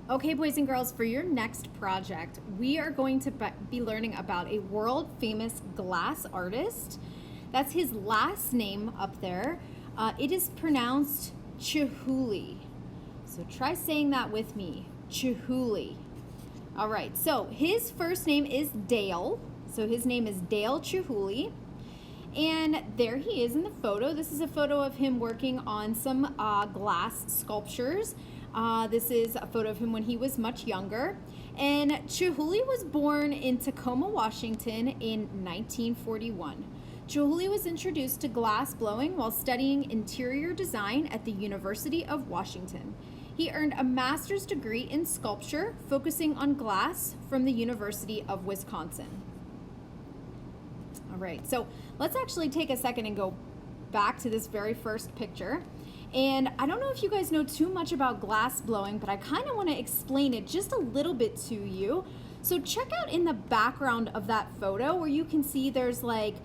Okay, boys and girls, for your next project, we are going to be learning about a world famous glass artist. That's his last name up there. It is pronounced Chihuly. So try saying that with me, Chihuly. All right, so his first name is Dale. So his name is Dale Chihuly. And there he is in the photo. This is a photo of him working on some glass sculptures. This is a photo of him when he was much younger. And Chihuly was born in Tacoma, Washington in 1941. Chihuly was introduced to glass blowing while studying interior design at the University of Washington. He earned a master's degree in sculpture, focusing on glass from the University of Wisconsin. All right, so let's actually take a second and go back to this very first picture. And I don't know if you guys know too much about glass blowing, but I kind of want to explain it just a little bit to you. So check out in the background of that photo where you can see there's like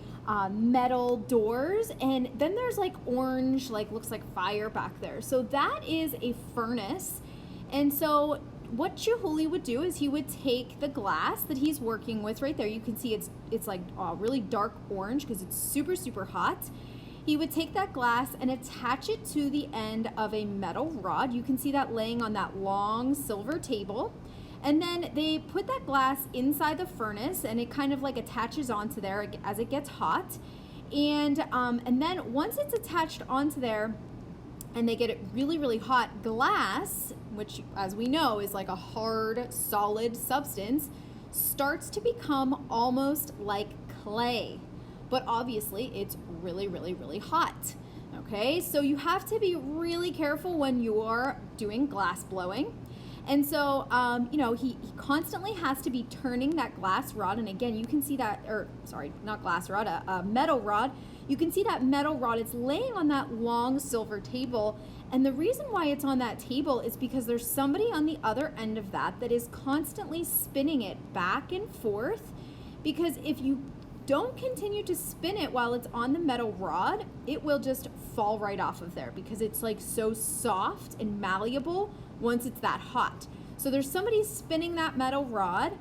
metal doors, and then there's like orange, like looks like fire back there. So that is a furnace. And so what Chihuly would do is he would take the glass that he's working with right there. You can see it's like really dark orange because it's super, super hot. He would take that glass and attach it to the end of a metal rod. You can see that laying on that long silver table. And then they put that glass inside the furnace, and it kind of like attaches onto there as it gets hot. And then once it's attached onto there and they get it really, really hot, glass, which as we know is like a hard, solid substance, starts to become almost like clay. But obviously it's really, really, really hot. Okay, so you have to be really careful when you're doing glass blowing. And so, he constantly has to be turning that glass rod. And again, you can see that, or sorry, not glass rod, a metal rod. You can see that metal rod, it's laying on that long silver table. And the reason why it's on that table is because there's somebody on the other end of that is constantly spinning it back and forth. Because if you don't continue to spin it while it's on the metal rod, it will just fall right off of there because it's like so soft and malleable once it's that hot. So there's somebody spinning that metal rod,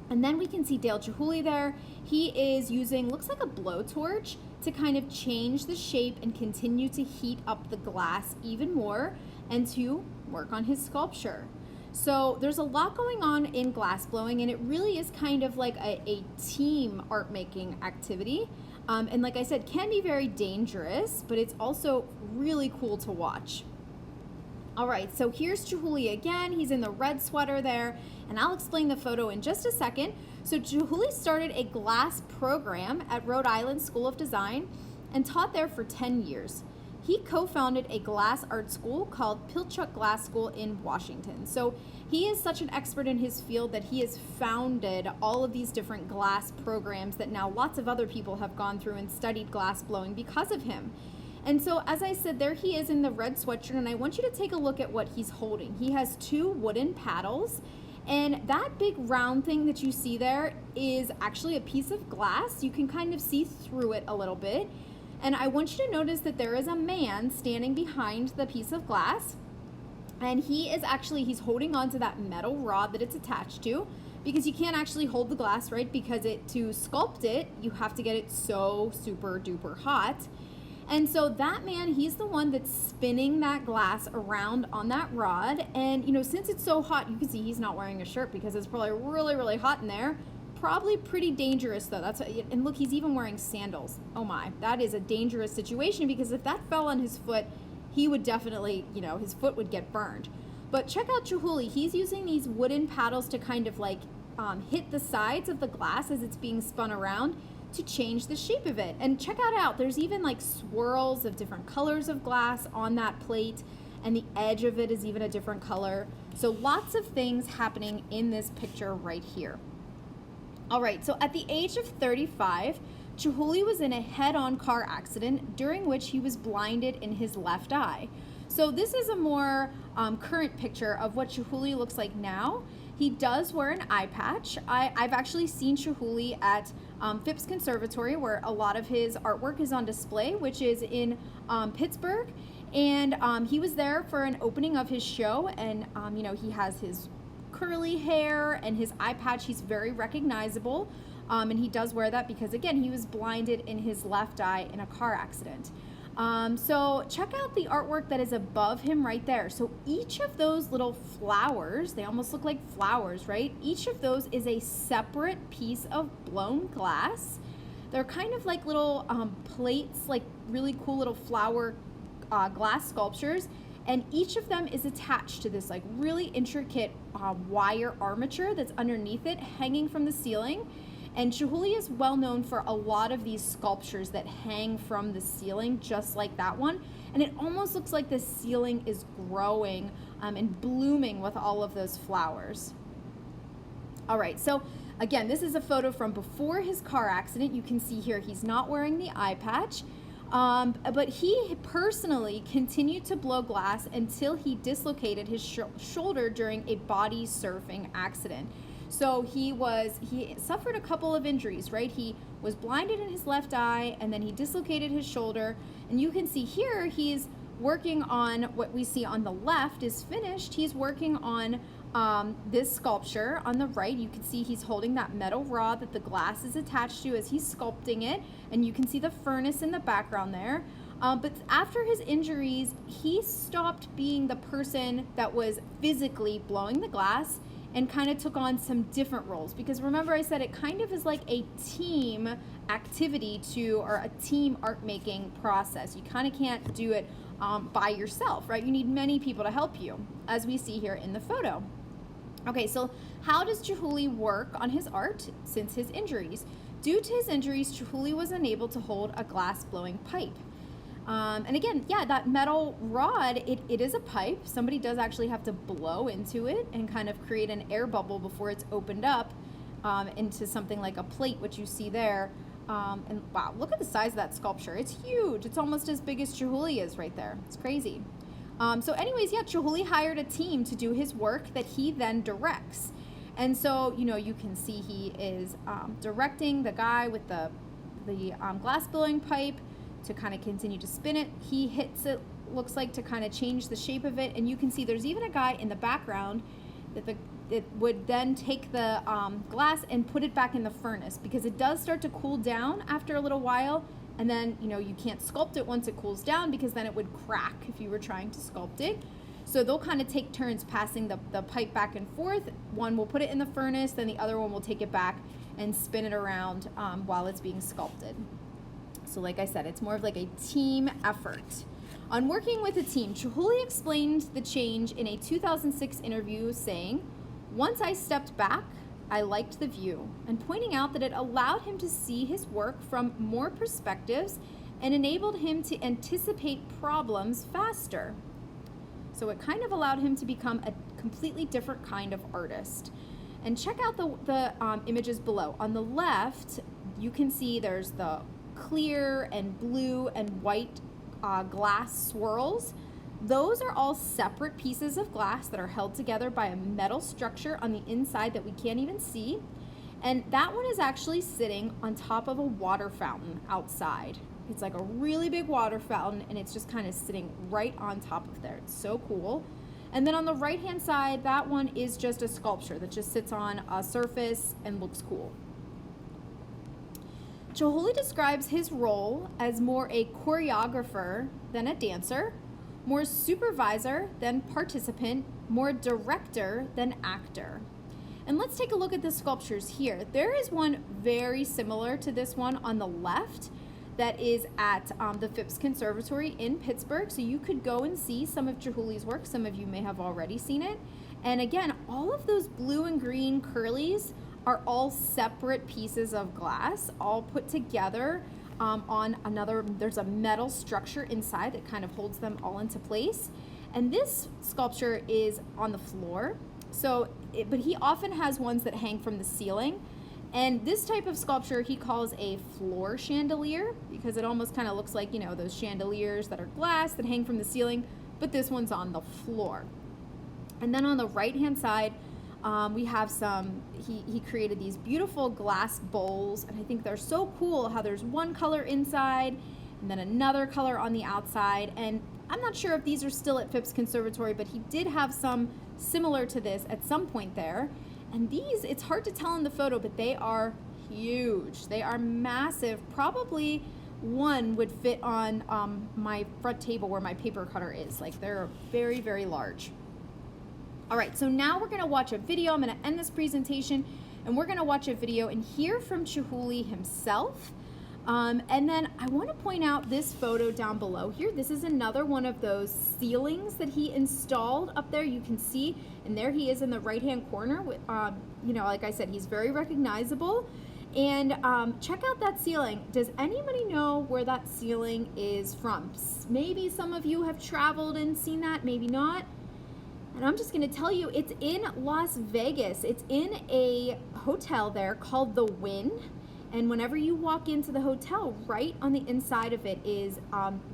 and then we can see Dale Chihuly there. He is using, looks like a blowtorch to kind of change the shape and continue to heat up the glass even more and to work on his sculpture. So there's a lot going on in glass blowing, and it really is kind of like a team art making activity. And like I said, can be very dangerous, but it's also really cool to watch. All right, so here's Chihuly again. He's in the red sweater there, and I'll explain the photo in just a second. So Chihuly started a glass program at Rhode Island School of Design and taught there for 10 years. He co-founded a glass art school called Pilchuck Glass School in Washington. So he is such an expert in his field that he has founded all of these different glass programs that now lots of other people have gone through and studied glass blowing because of him. And so, as I said, there he is in the red sweatshirt, and I want you to take a look at what he's holding. He has two wooden paddles, and that big round thing that you see there is actually a piece of glass. You can kind of see through it a little bit. And I want you to notice that there is a man standing behind the piece of glass, and he's holding onto that metal rod that it's attached to, because you can't actually hold the glass, right? Because to sculpt it, you have to get it so super duper hot. And so that man, he's the one that's spinning that glass around on that rod. And, since it's so hot, you can see he's not wearing a shirt because it's probably really, really hot in there. Probably pretty dangerous though. And look, he's even wearing sandals. Oh my, that is a dangerous situation because if that fell on his foot, he would definitely, his foot would get burned. But check out Chihuly. He's using these wooden paddles to kind of like hit the sides of the glass as it's being spun around to change the shape of it. And check it out, there's even like swirls of different colors of glass on that plate, and the edge of it is even a different color. So lots of things happening in this picture right here. All right, so at the age of 35, Chihuly was in a head-on car accident during which he was blinded in his left eye. So this is a more current picture of what Chihuly looks like now. He does wear an eye patch. I've actually seen Chihuly at Phipps Conservatory, where a lot of his artwork is on display, which is in Pittsburgh. And he was there for an opening of his show, and you know, he has his curly hair and his eye patch. He's very recognizable, and he does wear that because, again, he was blinded in his left eye in a car accident. So check out the artwork that is above him right there. So each of those little flowers, they almost look like flowers, right? Each of those is a separate piece of blown glass. They're kind of like little plates, like really cool little flower glass sculptures, and each of them is attached to this like really intricate wire armature that's underneath it, hanging from the ceiling. And Chihuly is well known for a lot of these sculptures that hang from the ceiling, just like that one. And it almost looks like the ceiling is growing and blooming with all of those flowers. All right, so again, this is a photo from before his car accident. You can see here he's not wearing the eye patch. But he personally continued to blow glass until he dislocated his shoulder during a body surfing accident. So he suffered a couple of injuries, right? He was blinded in his left eye, and then he dislocated his shoulder. And you can see here he's working on what we see on the left is finished. He's working on this sculpture on the right. You can see he's holding that metal rod that the glass is attached to as he's sculpting it, and you can see the furnace in the background there. But after his injuries, he stopped being the person that was physically blowing the glass and kind of took on some different roles, because remember I said it kind of is like a team activity or a team art making process. You kind of can't do it by yourself, right? You need many people to help you, as we see here in the photo. Okay, so how does Chihuly work on his art since his injuries? Due to his injuries, Chihuly was unable to hold a glass blowing pipe. And again, yeah, that metal rod, it is a pipe. Somebody does actually have to blow into it and kind of create an air bubble before it's opened up into something like a plate, which you see there. And wow, look at the size of that sculpture. It's huge. It's almost as big as Chihuly is right there. It's crazy. So anyways, yeah, Chihuly hired a team to do his work that he then directs. And so, you know, you can see he is directing the guy with the glass blowing pipe to kind of continue to spin it. He hits it, looks like, to kind of change the shape of it. And you can see there's even a guy in the background that would then take the glass and put it back in the furnace, because it does start to cool down after a little while. And then, you know, you can't sculpt it once it cools down, because then it would crack if you were trying to sculpt it. So they'll kind of take turns passing the pipe back and forth. One will put it in the furnace, then the other one will take it back and spin it around while it's being sculpted. So like I said, it's more of like a team effort. On working with a team, Chihuly explained the change in a 2006 interview, saying, "Once I stepped back, I liked the view," and pointing out that it allowed him to see his work from more perspectives and enabled him to anticipate problems faster. So it kind of allowed him to become a completely different kind of artist. And check out the images below. On the left, you can see there's the clear and blue and white glass swirls. Those are all separate pieces of glass that are held together by a metal structure on the inside that we can't even see. And that one is actually sitting on top of a water fountain outside. It's like a really big water fountain, and it's just kind of sitting right on top of there. It's so cool. And then on the right-hand side, that one is just a sculpture that just sits on a surface and looks cool. Chihuly describes his role as more a choreographer than a dancer, more supervisor than participant, more director than actor. And let's take a look at the sculptures here. There is one very similar to this one on the left that is at the Phipps Conservatory in Pittsburgh. So you could go and see some of Chihuly's work. Some of you may have already seen it. And again, all of those blue and green curlies are all separate pieces of glass, all put together on another. There's a metal structure inside that kind of holds them all into place. And this sculpture is on the floor. But he often has ones that hang from the ceiling. And this type of sculpture he calls a floor chandelier, because it almost kind of looks like, you know, those chandeliers that are glass that hang from the ceiling, but this one's on the floor. And then on the right-hand side, we have he created these beautiful glass bowls, and I think they're so cool how there's one color inside, and then another color on the outside. And I'm not sure if these are still at Phipps Conservatory, but he did have some similar to this at some point there. And these, it's hard to tell in the photo, but they are huge. They are massive. Probably one would fit on my front table where my paper cutter is. Like, they're very, very large. All right, so now we're gonna watch a video. I'm gonna end this presentation and we're gonna watch a video and hear from Chihuly himself. And then I wanna point out this photo down below here. This is another one of those ceilings that he installed up there. You can see, and there he is in the right-hand corner. With, you know, like I said, he's very recognizable. And check out that ceiling. Does anybody know where that ceiling is from? Maybe some of you have traveled and seen that, maybe not. And I'm just gonna tell you, it's in Las Vegas. It's in a hotel there called The Wynn. And whenever you walk into the hotel, right on the inside of it is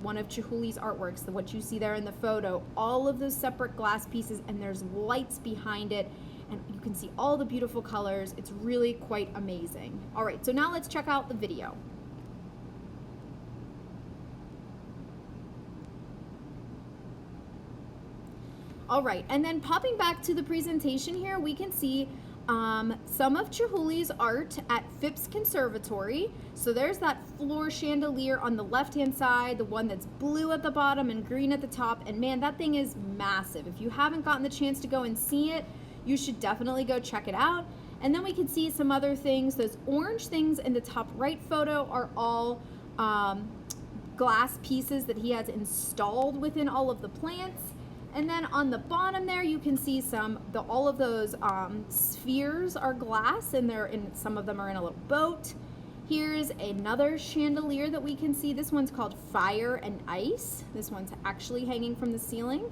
one of Chihuly's artworks, what you see there in the photo, all of those separate glass pieces, and there's lights behind it, and you can see all the beautiful colors. It's really quite amazing. All right, so now let's check out the video. All right, and then popping back to the presentation here, we can see some of Chihuly's art at Phipps Conservatory. So there's that floor chandelier on the left-hand side, the one that's blue at the bottom and green at the top. And man, that thing is massive. If you haven't gotten the chance to go and see it, you should definitely go check it out. And then we can see some other things. Those orange things in the top right photo are all glass pieces that he has installed within all of the plants. And then on the bottom there, you can see all of those spheres are glass, and some of them are in a little boat. Here's another chandelier that we can see. This one's called Fire and Ice. This one's actually hanging from the ceiling.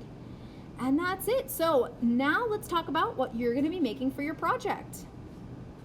And that's it. So now let's talk about what you're gonna be making for your project.